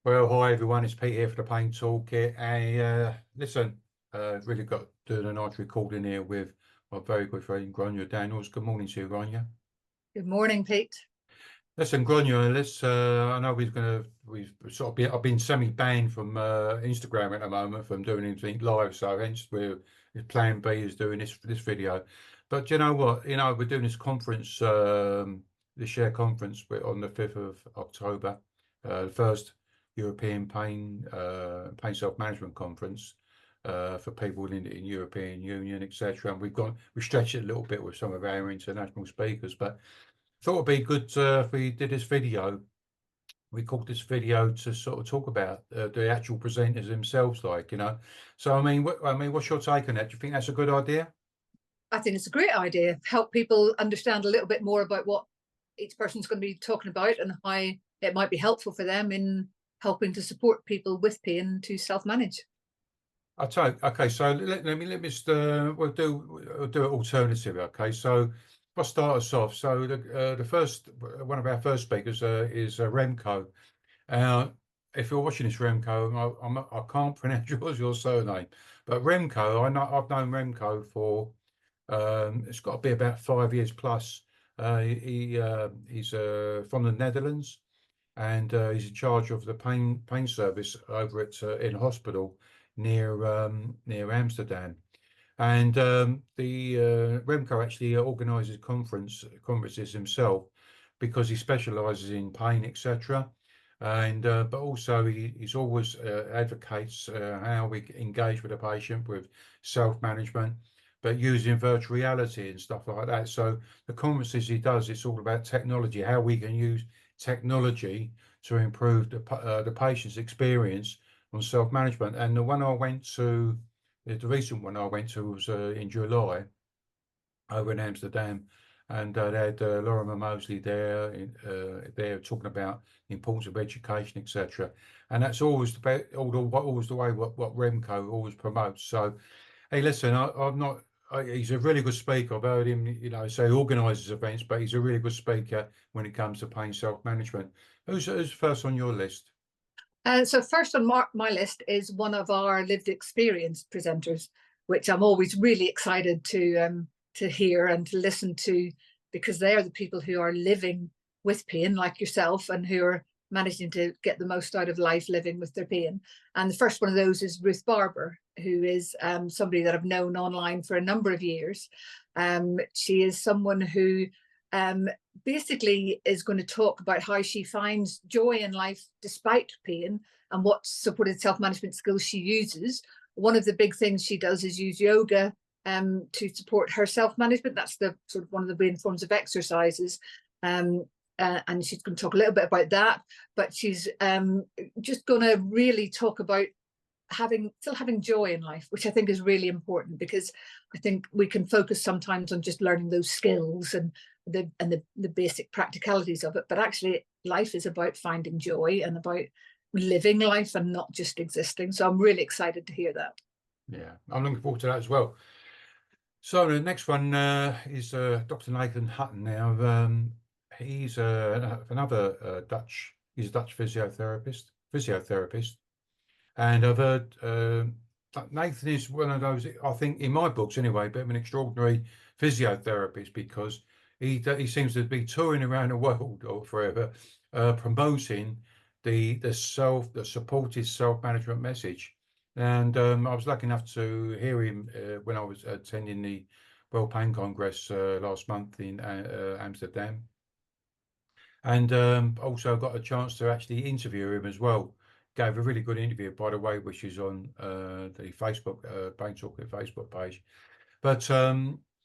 Well, hi everyone, it's Pete here for the Pain Toolkit. And listen, really got doing a nice recording here with my very good friend Grainne Daniels. Good morning to you, Grainne. Good morning, Pete. Listen, Grainne, I know I've been semi-banned from Instagram at the moment from doing anything live, so hence Plan B is doing this video. But you know what? We're doing this conference, the Share conference on the 5th of October, the first European Pain Self-Management Conference for people in European Union, etc. And we stretched it a little bit with some of our international speakers, but thought it'd be good if we did this video. We called this video to sort of talk about the actual presenters themselves, So what's your take on that? Do you think that's a good idea? I think it's a great idea. Help people understand a little bit more about what each person's going to be talking about and how it might be helpful for them in helping to support people with pain to self-manage. Okay. So let me just we'll do it alternative. Okay, so I'll start us off. So the first one of our first speakers is Remco. Uh, if you're watching this, Remco, I can't pronounce your surname, but Remco, I've known Remco for it's got to be about 5 years plus. He's from the Netherlands, and he's in charge of the pain service over at in hospital near Amsterdam. And the Remco actually organises conferences himself because he specialises in pain, etc. And but also he's always advocates how we engage with the patient with self-management, but using virtual reality and stuff like that. So the conferences he does, it's all about technology, how we can use technology to improve the patient's experience on self-management. And the recent one I went to was in July over in Amsterdam, and they had Laura Mosley there talking about the importance of education, etc. And that's always always the way what Remco always promotes. So, hey, listen, I'm not. He's a really good speaker. I've heard him, say he organises events, but he's a really good speaker when it comes to pain self-management. Who's first on your list? So first on my list is one of our lived experience presenters, which I'm always really excited to hear and to listen to, because they are the people who are living with pain, like yourself, and who are managing to get the most out of life living with their pain. And the first one of those is Ruth Barber, who is somebody that I've known online for a number of years. She is someone who basically is going to talk about how she finds joy in life despite pain and what supported self-management skills she uses. One of the big things she does is use yoga to support her self-management. That's the sort of one of the main forms of exercises. And she's going to talk a little bit about that, but she's just going to really talk about still having joy in life, which I think is really important, because I think we can focus sometimes on just learning those skills and the basic practicalities of it, but actually life is about finding joy and about living life and not just existing. So I'm really excited to hear that. Yeah, I'm looking forward to that as well. So the next one is Dr. Nathan Hutton. Now, he's another Dutch. He's a Dutch physiotherapist, and I've heard Nathan is one of those, I think, in my books anyway, bit of an extraordinary physiotherapist, because he seems to be touring around the world or forever, promoting the supportive self-management message. And I was lucky enough to hear him when I was attending the World Pain Congress last month in Amsterdam, and also got a chance to actually interview him as well. Gave a really good interview, by the way, which is on the Facebook Pain Talk Facebook page. But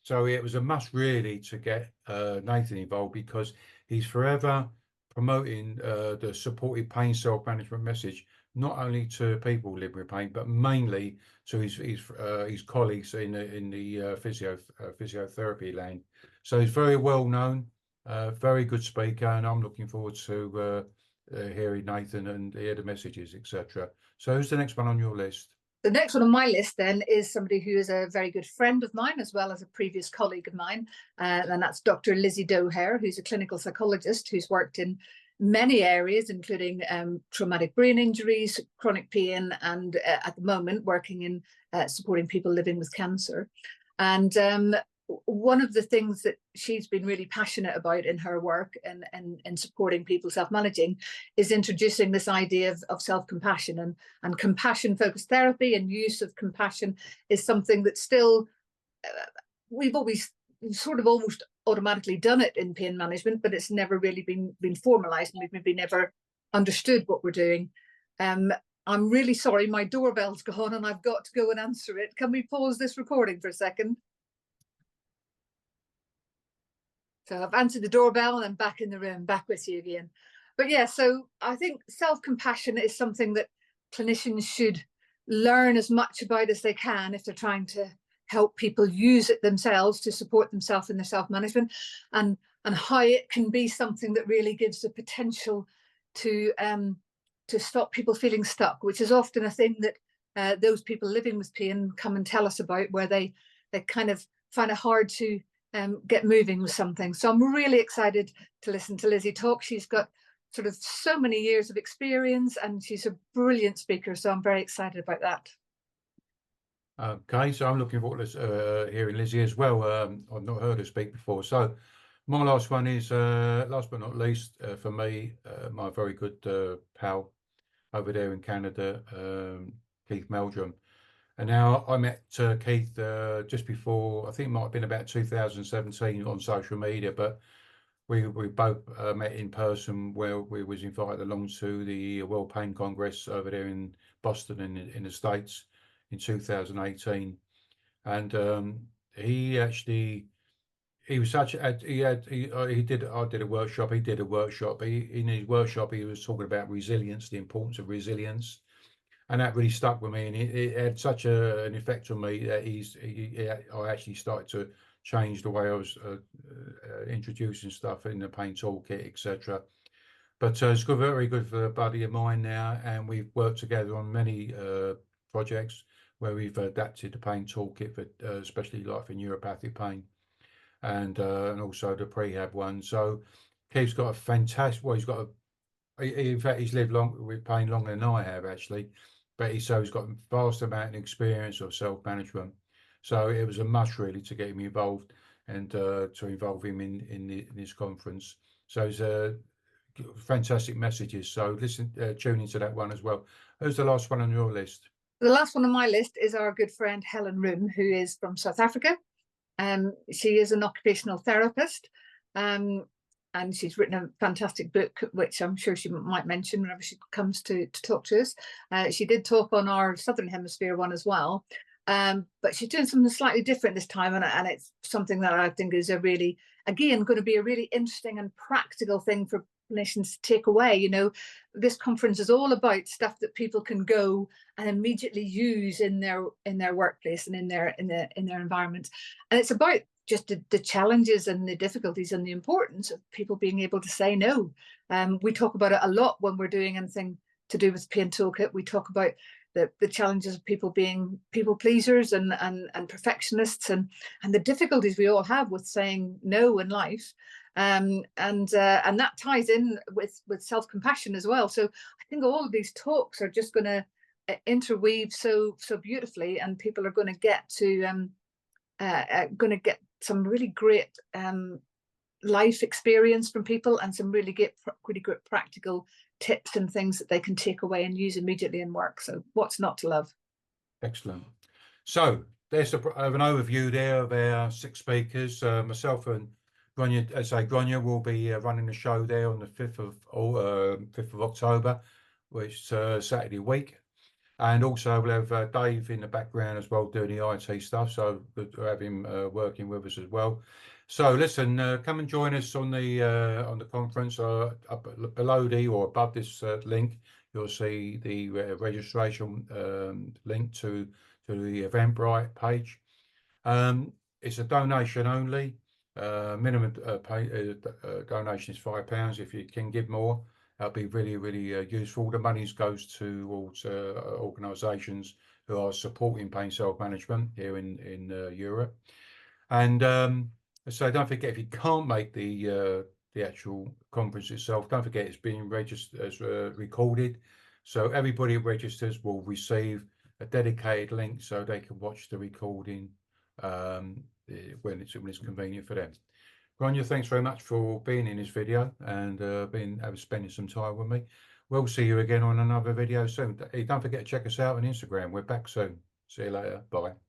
so it was a must really to get Nathan involved, because he's forever promoting the supportive pain self-management message, not only to people living with pain, but mainly to his colleagues in the physiotherapy land. So he's very well known, very good speaker, and I'm looking forward to hearing Nathan and hear the messages, etc. So who's the next one on your list? The next one on my list then is somebody who is a very good friend of mine, as well as a previous colleague of mine, and that's Dr. Lizzie Doher, who's a clinical psychologist who's worked in many areas, including traumatic brain injuries, chronic pain, and at the moment working in supporting people living with cancer. And one of the things that she's been really passionate about in her work and supporting people self-managing is introducing this idea of self-compassion, and compassion-focused therapy and use of compassion is something that still we've always sort of almost automatically done it in pain management, but it's never really been formalized, and we've maybe never understood what we're doing. I'm really sorry, my doorbell's gone and I've got to go and answer it. Can we pause this recording for a second? So I've answered the doorbell and I'm back in the room, back with you again. But yeah, so I think self-compassion is something that clinicians should learn as much about as they can if they're trying to help people use it themselves to support themselves in their self-management, and how it can be something that really gives the potential to stop people feeling stuck, which is often a thing that those people living with pain come and tell us about, where they kind of find it hard to get moving with something. So I'm really excited to listen to Lizzie talk. She's got sort of so many years of experience and she's a brilliant speaker. So I'm very excited about that. Okay, so I'm looking forward to hearing Lizzie as well. I've not heard her speak before. So my last one is, last but not least, for me, my very good pal over there in Canada, Keith Meldrum. And now I met Keith just before, I think it might have been about 2017 on social media, but we both met in person where we was invited along to the World Pain Congress over there in Boston in the States in 2018. And he was such a, he did I did a workshop, he did a workshop. In his workshop he was talking about resilience, the importance of resilience. And that really stuck with me, and it had such an effect on me that I actually started to change the way I was introducing stuff in the pain toolkit, etc. But it's very good for a buddy of mine now, and we've worked together on many projects where we've adapted the pain toolkit for especially like for neuropathic pain, and also the prehab one. So Keith's got a fantastic. Well, in fact, he's lived with pain longer than I have actually, but he's got a vast amount of experience of self-management. So it was a must really to get him involved and to involve him in this conference. So it's fantastic messages. So tune into that one as well. Who's the last one on your list? The last one on my list is our good friend Helen Room, who is from South Africa. She is an occupational therapist. And she's written a fantastic book, which I'm sure she might mention whenever she comes to talk to us. She did talk on our Southern Hemisphere one as well. But she's doing something slightly different this time. And it's something that I think is going to be a really interesting and practical thing for clinicians to take away. You know, this conference is all about stuff that people can go and immediately use in their workplace and in their environment. And it's about just the challenges and the difficulties and the importance of people being able to say no. We talk about it a lot when we're doing anything to do with Pain Toolkit. We talk about the challenges of people being people pleasers and perfectionists, and the difficulties we all have with saying no in life. And that ties in with self-compassion as well. So I think all of these talks are just going to interweave so beautifully, and people are going to get some really great life experience from people, and some really good practical tips and things that they can take away and use immediately in work. So what's not to love? Excellent. So there's an overview there of our 6 speakers. Myself and Grainne will be running the show there on the 5th of October, which is Saturday week. And also we'll have Dave in the background as well doing the IT stuff. So good to have him working with us as well. So listen, come and join us on the conference. Up below or above this link, you'll see the registration link to the Eventbrite page. It's a donation only. Minimum donation is £5. If you can give more, that'll be really useful. The money goes towards organisations who are supporting pain self-management here in Europe. And so don't forget, if you can't make the the actual conference itself. Don't forget, it's being registered as recorded, so everybody who registers will receive a dedicated link so they can watch the recording when it's convenient for them. Grainne, thanks very much for being in this video and spending some time with me. We'll see you again on another video soon. Hey, don't forget to check us out on Instagram. We're back soon. See you later. Bye.